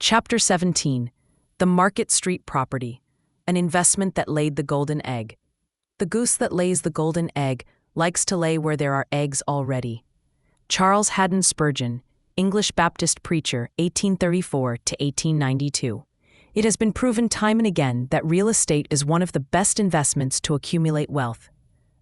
Chapter 17. The Market Street Property, an investment that laid the golden egg. The goose that lays the golden egg likes to lay where there are eggs already. Charles Haddon Spurgeon, English Baptist preacher, 1834 to 1892. It has been proven time and again that real estate is one of the best investments to accumulate wealth.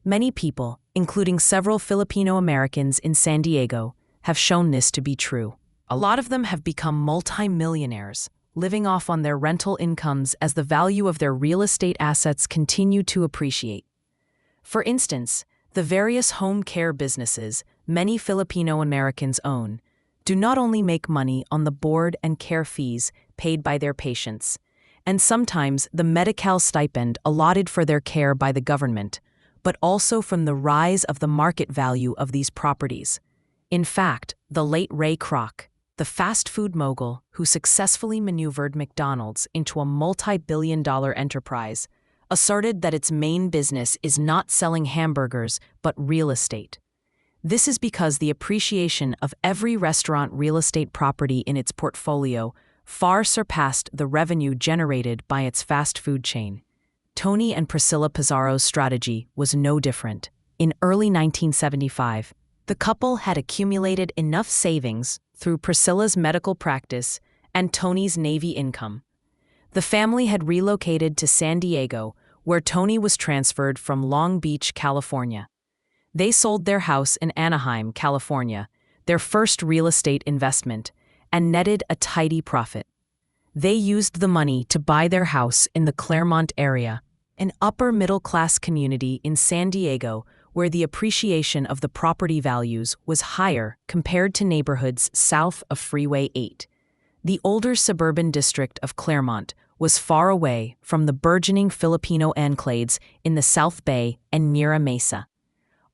Many people, including several Filipino Americans in San Diego, have shown this to be true. A lot of them have become multi-millionaires, living off on their rental incomes as the value of their real estate assets continue to appreciate. For instance, the various home care businesses many Filipino Americans own do not only make money on the board and care fees paid by their patients, and sometimes the Medi-Cal stipend allotted for their care by the government, but also from the rise of the market value of these properties. In fact, the late Ray Kroc, the fast food mogul who successfully maneuvered McDonald's into a multi-billion-dollar enterprise, asserted that its main business is not selling hamburgers but real estate. This is because the appreciation of every restaurant real estate property in its portfolio far surpassed the revenue generated by its fast food chain. Tony and Priscilla Pizarro's strategy was no different. In early 1975, the couple had accumulated enough savings through Priscilla's medical practice and Tony's Navy income. The family had relocated to San Diego, where Tony was transferred from Long Beach, California. They sold their house in Anaheim, California, their first real estate investment, and netted a tidy profit. They used the money to buy their house in the Claremont area, an upper-middle-class community in San Diego where the appreciation of the property values was higher compared to neighborhoods south of Freeway 8. The older suburban district of Claremont was far away from the burgeoning Filipino enclaves in the South Bay and Mira Mesa.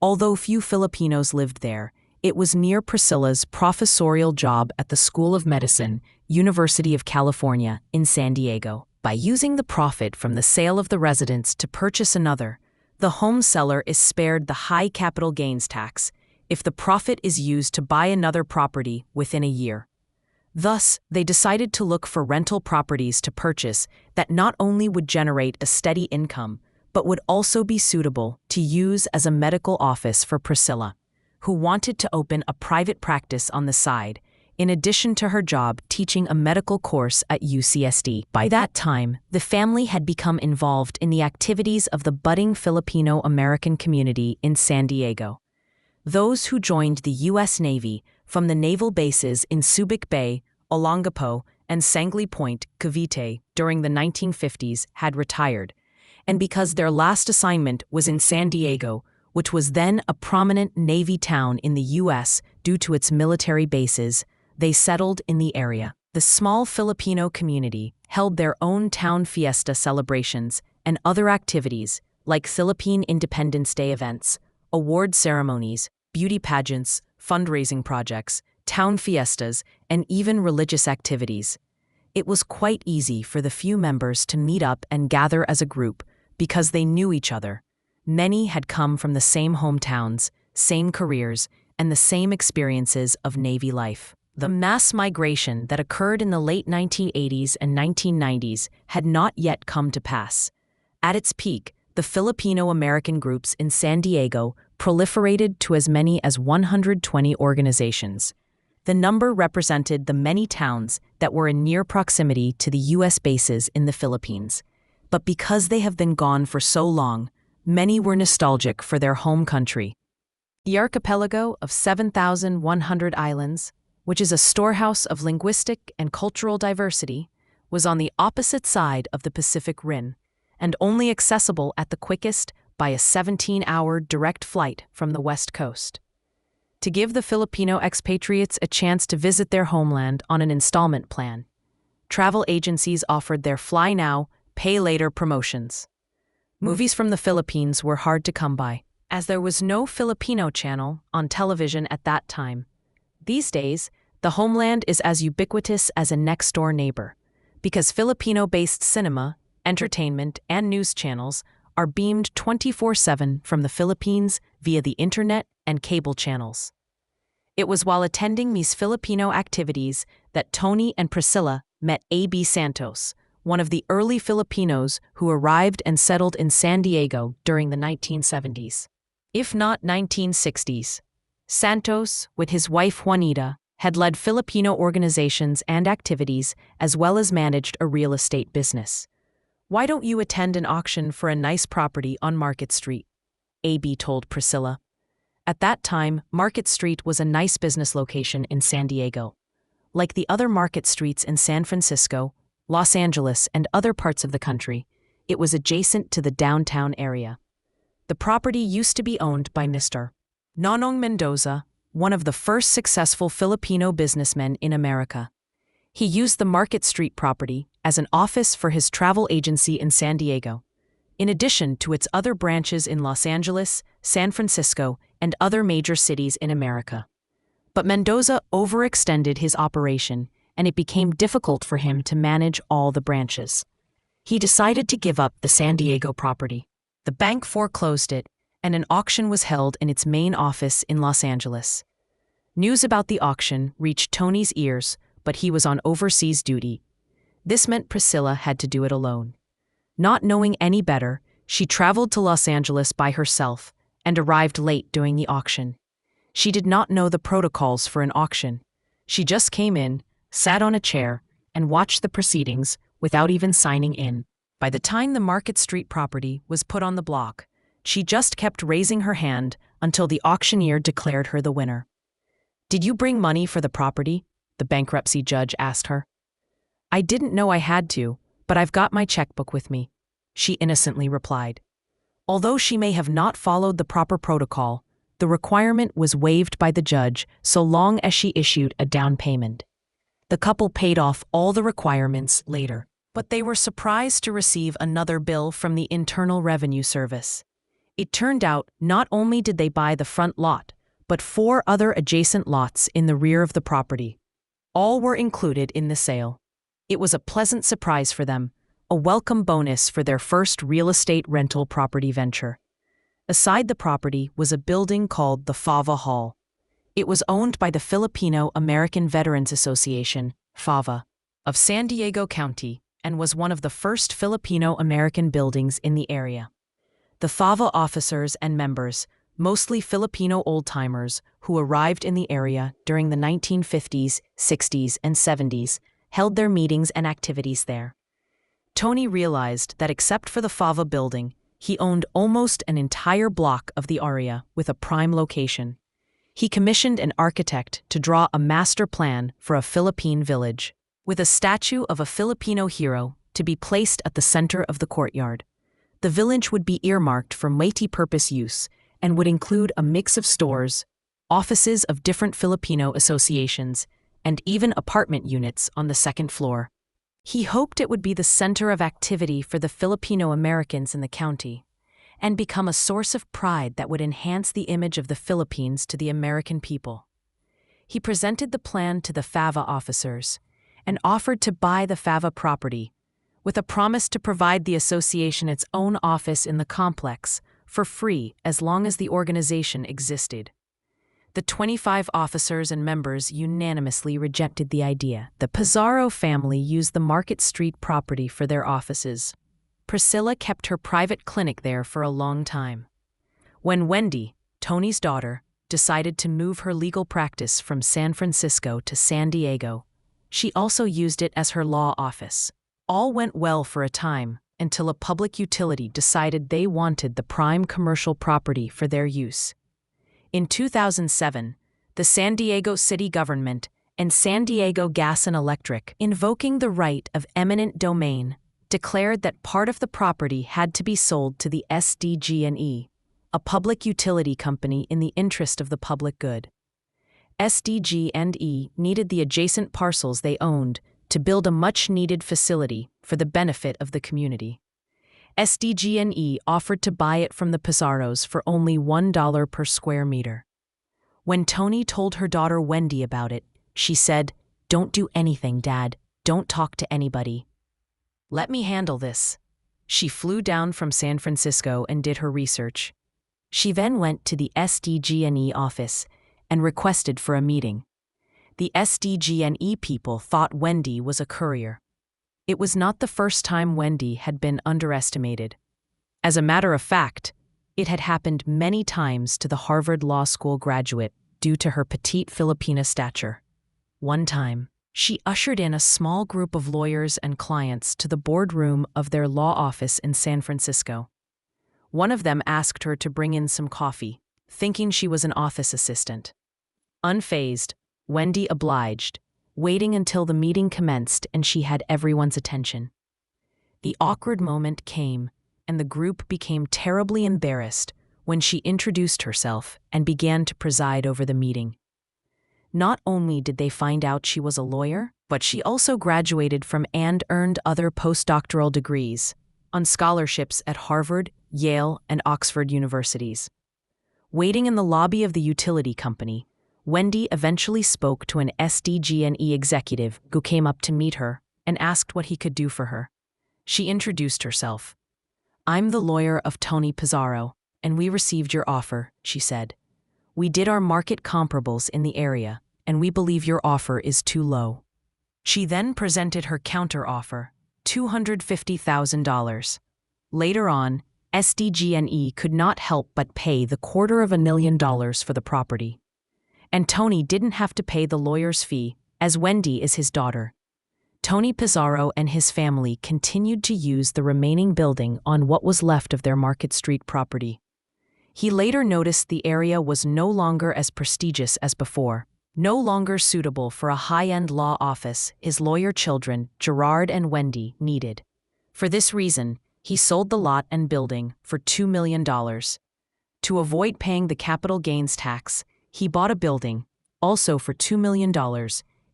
Although few Filipinos lived there, it was near Priscilla's professorial job at the School of Medicine, University of California, in San Diego. By using the profit from the sale of the residence to purchase another, the home seller is spared the high capital gains tax if the profit is used to buy another property within a year. Thus, they decided to look for rental properties to purchase that not only would generate a steady income, but would also be suitable to use as a medical office for Priscilla, who wanted to open a private practice on the side, in addition to her job teaching a medical course at UCSD. By that time, the family had become involved in the activities of the budding Filipino-American community in San Diego. Those who joined the U.S. Navy from the naval bases in Subic Bay, Olongapo, and Sangley Point, Cavite, during the 1950s had retired, and because their last assignment was in San Diego, which was then a prominent Navy town in the U.S. due to its military bases, they settled in the area. The small Filipino community held their own town fiesta celebrations and other activities like Philippine Independence Day events, award ceremonies, beauty pageants, fundraising projects, town fiestas, and even religious activities. It was quite easy for the few members to meet up and gather as a group because they knew each other. Many had come from the same hometowns, same careers, and the same experiences of Navy life. The mass migration that occurred in the late 1980s and 1990s had not yet come to pass. At its peak, the Filipino-American groups in San Diego proliferated to as many as 120 organizations. The number represented the many towns that were in near proximity to the U.S. bases in the Philippines. But because they have been gone for so long, many were nostalgic for their home country. The archipelago of 7,100 islands, which is a storehouse of linguistic and cultural diversity, was on the opposite side of the Pacific Rim, and only accessible at the quickest by a 17-hour direct flight from the West Coast. To give the Filipino expatriates a chance to visit their homeland on an installment plan, travel agencies offered their fly now, pay later promotions. Movies from the Philippines were hard to come by, as there was no Filipino channel on television at that time. These days, the homeland is as ubiquitous as a next-door neighbor, because Filipino-based cinema, entertainment, and news channels are beamed 24/7 from the Philippines via the internet and cable channels. It was while attending these Filipino activities that Tony and Priscilla met A.B. Santos, one of the early Filipinos who arrived and settled in San Diego during the 1970s, if not 1960s. Santos, with his wife Juanita, had led Filipino organizations and activities as well as managed a real estate business. "Why don't you attend an auction for a nice property on Market Street?" A.B. told Priscilla. At that time, Market Street was a nice business location in San Diego. Like the other market streets in San Francisco, Los Angeles, and other parts of the country, it was adjacent to the downtown area. The property used to be owned by Mr. Nonong Mendoza, one of the first successful Filipino businessmen in America. He used the Market Street property as an office for his travel agency in San Diego, in addition to its other branches in Los Angeles, San Francisco, and other major cities in America. But Mendoza overextended his operation, and it became difficult for him to manage all the branches. He decided to give up the San Diego property. The bank foreclosed it, and an auction was held in its main office in Los Angeles. News about the auction reached Tony's ears, but he was on overseas duty. This meant Priscilla had to do it alone. Not knowing any better, she traveled to Los Angeles by herself and arrived late during the auction. She did not know the protocols for an auction. She just came in, sat on a chair, and watched the proceedings without even signing in. By the time the Market Street property was put on the block, she just kept raising her hand until the auctioneer declared her the winner. "Did you bring money for the property?" the bankruptcy judge asked her. "I didn't know I had to, but I've got my checkbook with me," she innocently replied. Although she may have not followed the proper protocol, the requirement was waived by the judge so long as she issued a down payment. The couple paid off all the requirements later, but they were surprised to receive another bill from the Internal Revenue Service. It turned out not only did they buy the front lot, but 4 other adjacent lots in the rear of the property. All were included in the sale. It was a pleasant surprise for them, a welcome bonus for their first real estate rental property venture. Aside the property was a building called the Fava Hall. It was owned by the Filipino American Veterans Association, FAVA, of San Diego County, and was one of the first Filipino American buildings in the area. The FAVA officers and members, mostly Filipino old-timers who arrived in the area during the 1950s, 60s, and 70s, held their meetings and activities there. Tony realized that except for the Fava building, he owned almost an entire block of the area with a prime location. He commissioned an architect to draw a master plan for a Philippine village, with a statue of a Filipino hero to be placed at the center of the courtyard. The village would be earmarked for multi-purpose use and would include a mix of stores, offices of different Filipino associations, and even apartment units on the second floor. He hoped it would be the center of activity for the Filipino Americans in the county and become a source of pride that would enhance the image of the Philippines to the American people. He presented the plan to the FAVA officers and offered to buy the FAVA property, with a promise to provide the association its own office in the complex for free as long as the organization existed. The 25 officers and members unanimously rejected the idea. The Pizarro family used the Market Street property for their offices. Priscilla kept her private clinic there for a long time. When Wendy, Tony's daughter, decided to move her legal practice from San Francisco to San Diego, she also used it as her law office. All went well for a time until a public utility decided they wanted the prime commercial property for their use. In 2007, the San Diego city government and San Diego Gas and Electric, invoking the right of eminent domain, declared that part of the property had to be sold to the SDG&E, a public utility company in the interest of the public good. SDG&E needed the adjacent parcels they owned to build a much-needed facility for the benefit of the community. SDG&E offered to buy it from the Pizarros for only $1 per square meter. When Tony told her daughter Wendy about it, she said, "Don't do anything, Dad. Don't talk to anybody. Let me handle this." She flew down from San Francisco and did her research. She then went to the SDG&E office and requested for a meeting. The SDG&E people thought Wendy was a courier. It was not the first time Wendy had been underestimated. As a matter of fact, it had happened many times to the Harvard Law School graduate due to her petite Filipina stature. One time, she ushered in a small group of lawyers and clients to the boardroom of their law office in San Francisco. One of them asked her to bring in some coffee, thinking she was an office assistant. Unfazed, Wendy obliged, waiting until the meeting commenced and she had everyone's attention. The awkward moment came, and the group became terribly embarrassed when she introduced herself and began to preside over the meeting. Not only did they find out she was a lawyer, but she also graduated from and earned other postdoctoral degrees on scholarships at Harvard, Yale, and Oxford universities. Waiting in the lobby of the utility company, Wendy eventually spoke to an SDG&E executive who came up to meet her and asked what he could do for her. She introduced herself. "I'm the lawyer of Tony Pizarro, and we received your offer," she said. "We did our market comparables in the area, and we believe your offer is too low." She then presented her counter-offer, $250,000. Later on, SDG&E could not help but pay the $250,000 for the property. And Tony didn't have to pay the lawyer's fee, as Wendy is his daughter. Tony Pizarro and his family continued to use the remaining building on what was left of their Market Street property. He later noticed the area was no longer as prestigious as before, no longer suitable for a high-end law office his lawyer children, Gerard and Wendy, needed. For this reason, he sold the lot and building for $2 million. To avoid paying the capital gains tax, he bought a building, also for $2 million,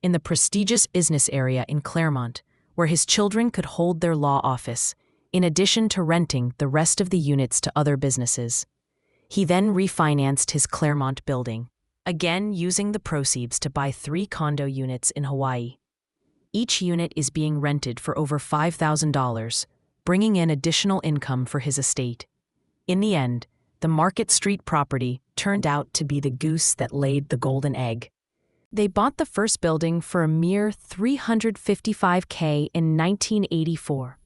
in the prestigious business area in Claremont, where his children could hold their law office, in addition to renting the rest of the units to other businesses. He then refinanced his Claremont building, again using the proceeds to buy 3 condo units in Hawaii. Each unit is being rented for over $5,000, bringing in additional income for his estate. In the end, the Market Street property turned out to be the goose that laid the golden egg. They bought the first building for a mere $355,000 in 1984,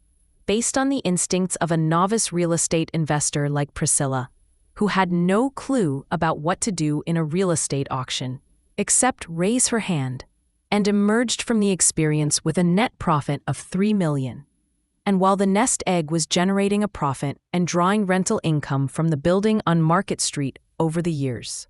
based on the instincts of a novice real estate investor like Priscilla, who had no clue about what to do in a real estate auction, except raise her hand, and emerged from the experience with a net profit of $3 million. And while the nest egg was generating a profit and drawing rental income from the building on Market Street over the years.